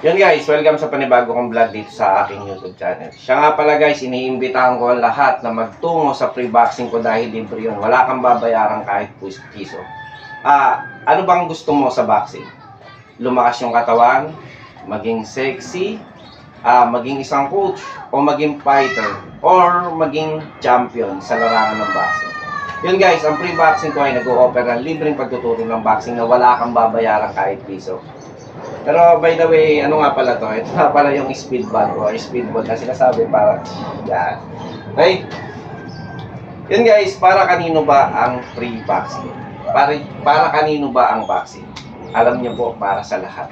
Yun guys, welcome sa panibago kong vlog dito sa aking YouTube channel. Siya nga pala guys, iniimbitahan ko ang lahat na magtungo sa pre-boxing ko dahil libre yun. Wala kang babayaran kahit piso. Ano bang gusto mo sa boxing? Lumakas yung katawan, maging sexy, maging isang coach, o maging fighter, or maging champion sa larangan ng boxing. Yun guys, ang pre-boxing ko ay nag-o-offer ng libreng pagtuturo ng boxing na wala kang babayaran kahit piso. Pero by the way, ano nga pala to? Ito nga pala yung speed bag o speed ball na sinasabi para yan. Okay? Yun guys, para kanino ba ang pre-boxing? Para kanino ba ang boxing? Alam niyo po, para sa lahat.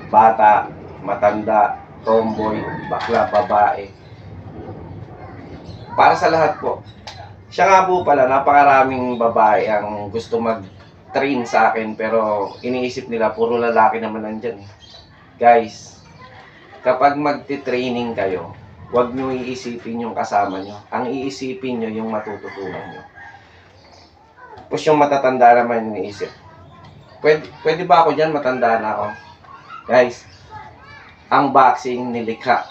Bata, matanda, tomboy, bakla, babae. Para sa lahat po. Siya nga po pala, napakaraming babae ang gusto mag-train sa akin pero iniisip nila puro lalaki naman nandyan. Guys, kapag magti-training kayo, huwag nyo iisipin yung kasama nyo. Ang iisipin nyo yung matututunan nyo. Tapos yung matatanda naman iniisip. Pwede ba ako dyan? Matanda na ako. Guys, ang boxing nilikha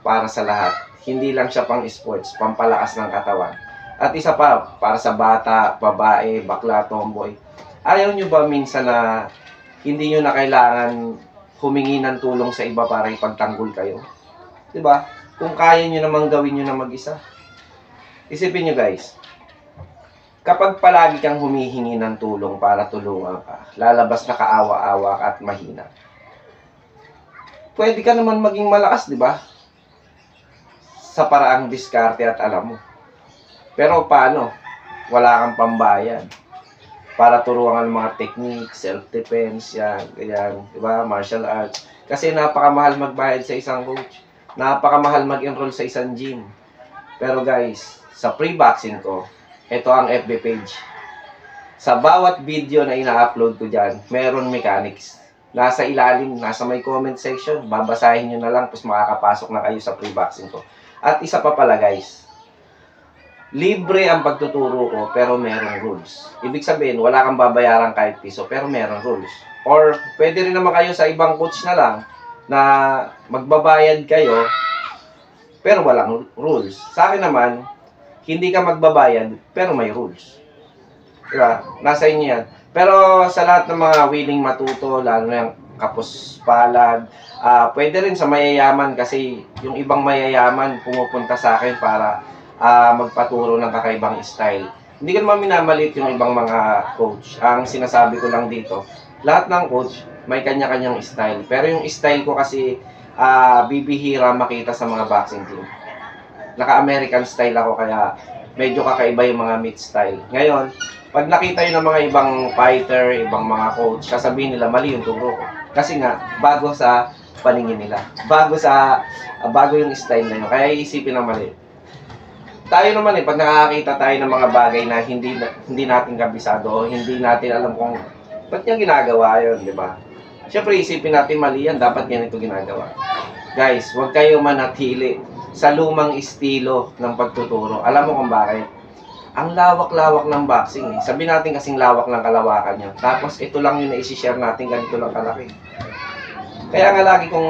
para sa lahat. Hindi lang siya pang sports, pampalakas ng katawan. At isa pa, para sa bata, babae, bakla, tomboy. Ayaw nyo ba minsan na hindi nyo na kailangan humingi ng tulong sa iba para ipagtanggol kayo? Diba? Kung kaya nyo namang gawin nyo na mag-isa. Isipin nyo guys, kapag palagi kang humihingi ng tulong para tulungan ka, lalabas na kaawa-awa at mahina. Pwede ka naman maging malakas, diba? Sa paraang diskarte at alam mo. Pero paano? Wala kang pambayad para turuan ng mga technique, self-defense, yan, ganyan, diba? Martial arts. Kasi napakamahal magbayad sa isang coach. Napakamahal mag-enroll sa isang gym. Pero guys, sa pre-boxing ko, ito ang FB page. Sa bawat video na ina-upload ko dyan, meron mechanics. Nasa ilalim, nasa may comment section, babasahin nyo na lang, tapos makakapasok na kayo sa pre-boxing ko. At isa pa pala guys, libre ang pagtuturo ko, pero merong rules. Ibig sabihin, wala kang babayaran kahit piso, pero merong rules. Or, pwede rin naman kayo sa ibang coach na lang, na magbabayad kayo, pero walang rules. Sa akin naman, hindi ka magbabayad, pero may rules. Diba? Nasa inyo yan. Pero sa lahat ng mga willing matuto, lalo na yung kapos-palad, pwede rin sa mayayaman kasi yung ibang mayayaman pumupunta sa akin para magpaturo ng kakaibang style. Hindi ko naman minamalit yung ibang mga coach. Ang sinasabi ko lang dito, lahat ng coach may kanya-kanyang style. Pero yung style ko kasi bibihira makita sa mga boxing team. Naka-American style ako kaya medyo kakaiba yung mga meat style. Ngayon, pag nakita yun ng mga ibang fighter, ibang mga coach, sasabihin nila mali yung turo ko. Kasi nga, bago sa paningin nila. Bago yung style na yun. Kaya iisipin na mali. Tayo naman pag nakakita tayo ng mga bagay na hindi natin kabisado o hindi natin alam kung ba't niya ginagawa yun, di ba? Siyempre, isipin natin mali yan, dapat ganito ginagawa. Guys, huwag kayo manatili sa lumang estilo ng pagtuturo. Alam mo kung bakit? Ang lawak-lawak ng boxing. Sabi natin kasing lawak ng kalawakan niya. Tapos ito lang yung na-share natin, ganito lang kalaki. Kaya nga lagi kong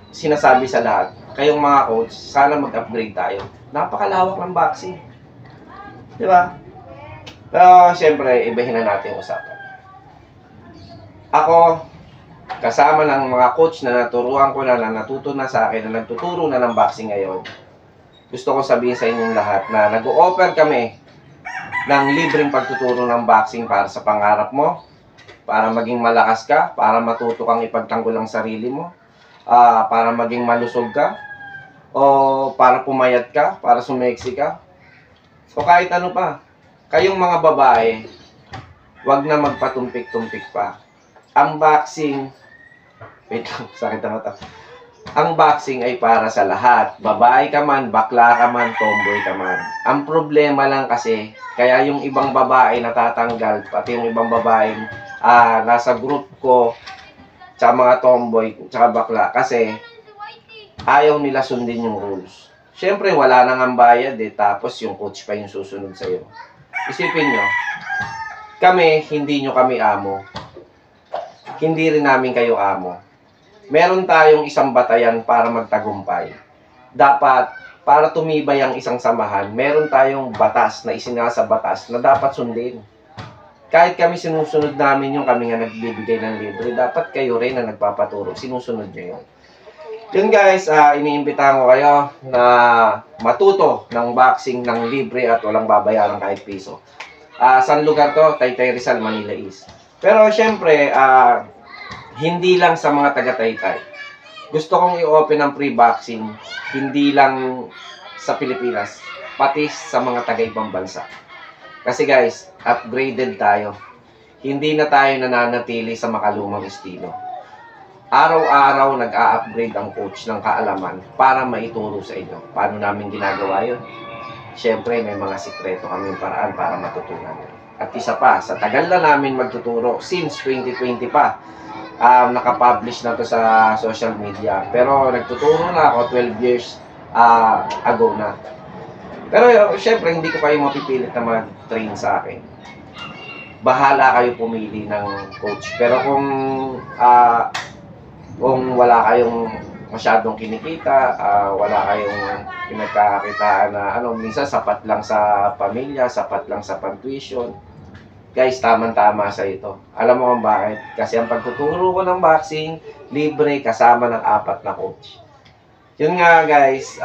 sinasabi sa lahat, kayong mga coach, sana mag-upgrade tayo. Napakalawak ng boxing. Di ba? Pero, siyempre, ibahin na natin yung usapan. Ako, kasama ng mga coach na naturuan ko na natuto na sa akin, na nagtuturo na ng boxing ngayon, gusto ko sabihin sa inyong lahat na nag-o-offer kami ng libreng pagtuturo ng boxing para sa pangarap mo, para maging malakas ka, para matuto kang ipagtanggol ang sarili mo, para maging malusog ka, o para pumayat ka, para sumeksi ka, o kahit ano pa. Kayong mga babae, wag na magpatumpik-tumpik pa. Ang boxing, wait lang, sakit ang mata. Ang boxing ay para sa lahat. Babae ka man, bakla ka man, tomboy ka man. Ang problema lang kasi, kaya yung ibang babae natatanggal, pati yung ibang babae nasa group ko, tsaka mga tomboy, tsaka bakla, kasi ayaw nila sundin yung rules. Siyempre, wala nang ang bayad tapos yung coach pa yung susunod sa'yo. Isipin nyo, hindi nyo kami amo. Hindi rin namin kayo amo. meron tayong isang batayan para magtagumpay. Dapat, para tumibay ang isang samahan, meron tayong batas na isinasa batas na dapat sundin. Kahit kami sinusunod namin yung kami nga nagbibigay ng libre, dapat kayo rin na nagpapaturo, sinusunod nyo yun. Yun guys, iniimbitahan ko kayo na matuto ng boxing ng libre at walang babayaran kahit piso. Saan lugar to? Taytay Rizal, Manila East. Pero syempre, hindi lang sa mga taga-Taytay. Gusto kong i-open ang pre-boxing, hindi lang sa Pilipinas, pati sa mga taga-ibang bansa. Kasi guys, upgraded tayo. Hindi na tayo nananatili sa makalumang estilo. Araw-araw nag-a-upgrade ang coach ng kaalaman para maituro sa inyo. Paano namin ginagawa yun? Siyempre, may mga sikreto kaming paraan para matutunan. At isa pa, sa tagal na namin magtuturo, since 2020 pa, nakapublish na to sa social media. Pero nagtuturo na ako 12 years ago na. Pero siyempre, hindi ko kayo mapipilit na mag-train sa akin. Bahala kayo pumili ng coach. Pero kung wala kayong masyadong kinikita, wala kayong pinagkakakitaan na minsan sapat lang sa pamilya, sapat lang sa pang-tuition, guys, tamang-tama sa ito. Alam mo kung bakit? Kasi ang pagtuturo ko ng boxing, libre kasama ng 4 na coach. Yun nga guys,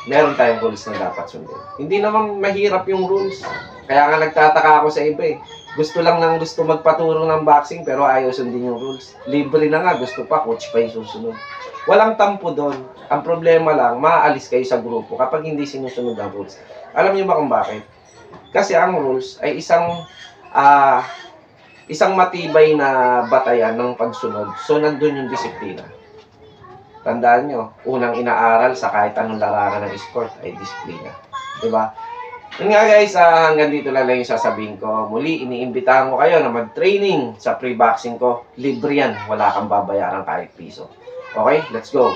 meron tayong rules na dapat sundin. Hindi naman mahirap yung rules. Kaya nga nagtataka ako sa iba eh. Gusto magpaturo ng boxing pero ayaw sundin yung rules. Libre na nga, gusto pa, coach pa yung susunod. Walang tampo doon. Ang problema lang, maaalis kayo sa grupo kapag hindi sinusunod ang rules. Alam niyo ba kung bakit? Kasi ang rules ay isang matibay na batayan ng pagsunod. So, nandun yung disiplina. Tandaan nyo, unang inaaral sa kahit anong larangan ng sport ay disiplina. Diba? Yun nga guys, hanggang dito lang yung sasabihin ko. Muli, iniimbitahan ko kayo na mag-training sa pre-boxing ko. Libre yan. Wala kang babayaran kahit piso. Okay, let's go.